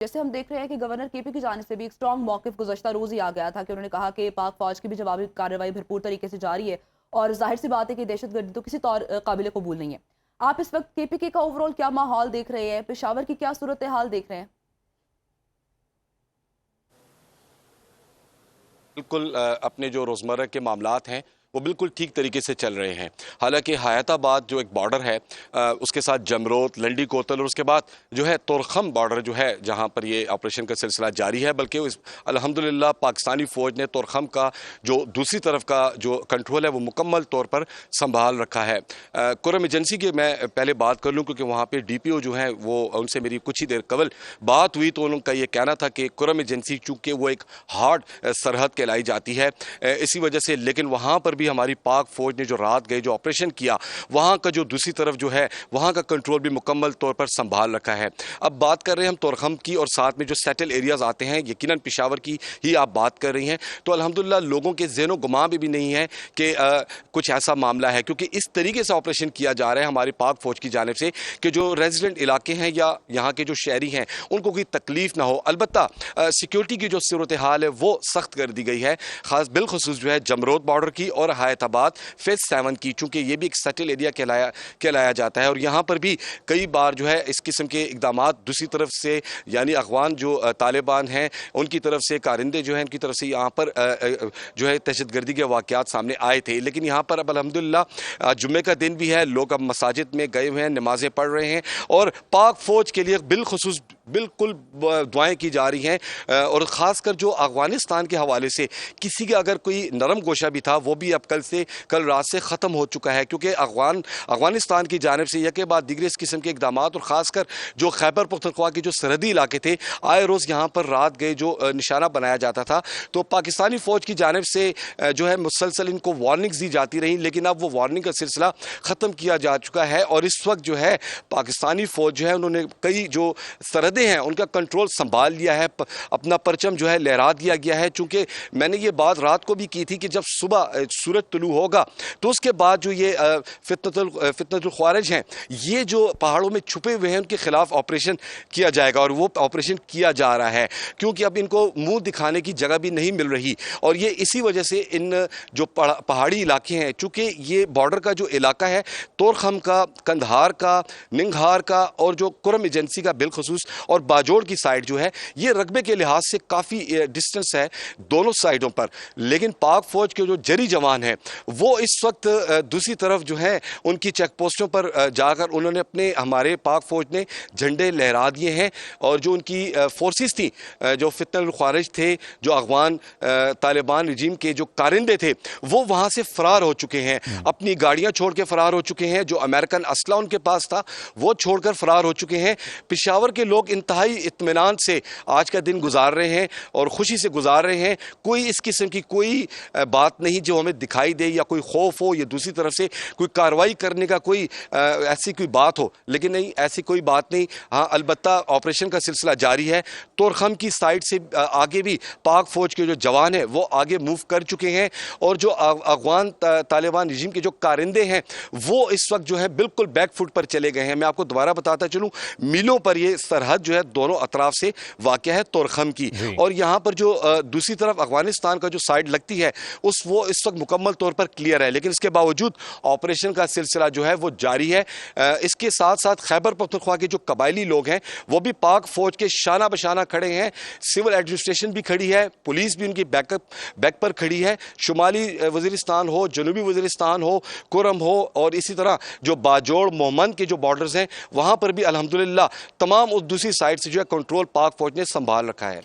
जैसे हम देख रहे हैं कि गवर्नर केपी की जानिब से भी एक स्ट्रांग मौक़िफ़ गुज़श्ता रोज़ ही आ गया था कि उन्होंने कहा कि पाक फ़ौज की भी जवाबी कार्रवाई भरपूर तरीके से जारी है और ज़ाहिर सी बात है कि दहशतगर्दी तो किसी तौर काबिल कबूल नहीं है। आप इस वक्त केपीके का ओवरऑल क्या माहौल देख रहे हैं? पेशावर की क्या सूरत हाल देख रहे हैं? बिल्कुल अपने जो रोज़मर्रा के मामलात हैं वो बिल्कुल ठीक तरीके से चल रहे हैं। हालांकि हयाताबाद जो एक बॉर्डर है उसके साथ जमरोत, लंडी कोतल और उसके बाद जो है तोरखम बॉर्डर जो है जहां पर ये ऑपरेशन का सिलसिला जारी है, बल्कि अल्हम्दुलिल्लाह पाकिस्तानी फ़ौज ने तोरखम का जो दूसरी तरफ का जो कंट्रोल है वो मुकम्मल तौर पर संभाल रखा है। कुरम एजेंसी की मैं पहले बात कर लूँ क्योंकि वहाँ पर DPO जो है वो उनसे मेरी कुछ ही देर कबल बात हुई तो उनका ये कहना था कि कुरम एजेंसी चूँकि वो एक हार्ड सरहद कहलाई जाती है इसी वजह से, लेकिन वहाँ पर भी हमारी पाक फौज ने जो रात गए जो ऑपरेशन किया वहाँ का जो दूसरी तरफ जो है वहाँ का कंट्रोल भी मुकम्मल तौर पर संभाल रखा है। अब बात कर रहे हैं हम तोरखम की और साथ में जो सेटल एरियाज आते हैं, यकीनन पेशावर की ही आप बात कर रही हैं, तो अल्हम्दुलिल्लाह लोगों के ज़हनो गुमा भी नहीं है कि कुछ ऐसा मामला है, क्योंकि इस तरीके से ऑपरेशन किया जा रहा है हमारी पाक फौज की जानिब से कि जो रेजिडेंट इलाके हैं या यहाँ के जो शहरी हैं उनको कोई तकलीफ ना हो। अलबत्ता सिक्योरिटी की जो सूरत हाल है वो सख्त कर दी गई है, खास बिलखुसूस जो है जमरोत बॉर्डर की और हयाताबाद फेज 7 की, चूंकि ये भी एक सेटल एरिया कहलाया जाता है और यहाँ पर भी कई बार जो है इस किस्म के इकदाम दूसरी तरफ से यानी अफगान जो तालिबान हैं उनकी तरफ से, कारिंदे जो हैं उनकी तरफ से यहाँ पर जो है दहशतगर्दी के वाक़यात सामने आए थे। लेकिन यहाँ पर अब अल्हम्दुलिल्लाह जुम्मे का दिन भी है, लोग अब मसाजिद में गए हुए हैं, नमाजें पढ़ रहे हैं और पाक फौज के लिए बिलखुसूस बिल्कुल दुआएं की जा रही हैं और ख़ासकर जो अफगानिस्तान के हवाले से किसी का अगर कोई नरम गोशा भी था वो भी अब कल रात से ख़त्म हो चुका है, क्योंकि अफगानिस्तान की जानिब से यके बाद दिगरे इस किस्म के इकदाम और ख़ासकर जो खैबर पख्तूनख्वा के जो सरहदी इलाके थे आए रोज़ यहाँ पर रात गए जो निशाना बनाया जाता था, तो पाकिस्तानी फ़ौज की जानिब से जो है मुसलसल इनको वार्निंग्स दी जाती रही, लेकिन अब वो वार्निंग का सिलसिला ख़त्म किया जा चुका है और इस वक्त जो है पाकिस्तानी फ़ौज जो है उन्होंने कई जो सरहदें हैं उनका कंट्रोल संभाल लिया है, अपना परचम जो है लहरा दिया गया है। चूंकि मैंने ये बात रात को भी की थी कि जब सुबह सूरज तुलू होगा तो उसके बाद जो ये फितनतुल ख्वारिज हैं ये जो पहाड़ों में छुपे हुए हैं उनके खिलाफ ऑपरेशन किया जाएगा और वो ऑपरेशन किया जा रहा है, क्योंकि अब इनको मुंह दिखाने की जगह भी नहीं मिल रही और ये इसी वजह से इन जो पहाड़ी इलाके हैं, चूंकि ये बॉर्डर का जो इलाका है तोरखम का, कंधार का, निंगहार का और जो कुरम एजेंसी का बिलखसूस और बाजोड़ की साइड जो है ये रकबे के लिहाज से काफ़ी डिस्टेंस है दोनों साइडों पर, लेकिन पाक फौज के जो जरी जवान हैं वो इस वक्त दूसरी तरफ जो है उनकी चेक पोस्टों पर जाकर उन्होंने अपने हमारे पाक फौज ने झंडे लहरा दिए हैं और जो उनकी फोर्सेस थी, जो फितनतुल ख्वारिज थे, जो अफगान तालिबान रजीम के जो कारिंदे थे वो वहाँ से फरार हो चुके हैं, अपनी गाड़ियाँ छोड़ के फरार हो चुके हैं, जो अमेरिकन असला उनके पास था वो छोड़कर फरार हो चुके हैं। पेशावर के लोग इंतहाई इत्मीनान से आज का दिन गुजार रहे हैं और खुशी से गुजार रहे हैं, कोई इस किस्म की कोई बात नहीं जो हमें दिखाई दे या कोई खौफ हो या दूसरी तरफ से कोई कार्रवाई करने का कोई ऐसी कोई बात हो, लेकिन नहीं, ऐसी कोई बात नहीं। हाँ, अलबत्ता ऑपरेशन का सिलसिला जारी है, तोरखम की साइड से आगे भी पाक फौज के जो जवान हैं वो आगे मूव कर चुके हैं और जो अफगान तालिबान रजीम के जो कारिंदे हैं वो इस वक्त जो है बिल्कुल बैक फुट पर चले गए हैं। मैं आपको दोबारा बताता चलूँ, मीलों पर ये सरहद जो है दोनों अतराफ से वाक़या है तोरखम की और यहाँ पर जो दूसरी तरफ अफगानिस्तान का जो साइड लगती है वो इस वक्त मुकम्मल तौर पर क्लियर है, लेकिन इसके बावजूद ऑपरेशन का सिलसिला जो है वो जारी है। इसके साथ साथ खैबर पख्तूनख्वा के जो कबायली लोग हैं वो भी पाक फौज के शाना बशाना खड़े हैं, सिविल एडमिनिस्ट्रेशन भी खड़ी है, पुलिस भी उनकी बैक पर खड़ी है, शुमाली वजीरिस्तान हो, जनूबी वजीरिस्तान हो, कुरम हो और इसी तरह जो बाजोड़ मोहम्मद के जो बॉर्डर्स हैं वहाँ पर भी अल्हम्दुलिल्लाह तमाम उस दूसरी साइड से जो है कंट्रोल पाक फौज ने संभाल रखा है।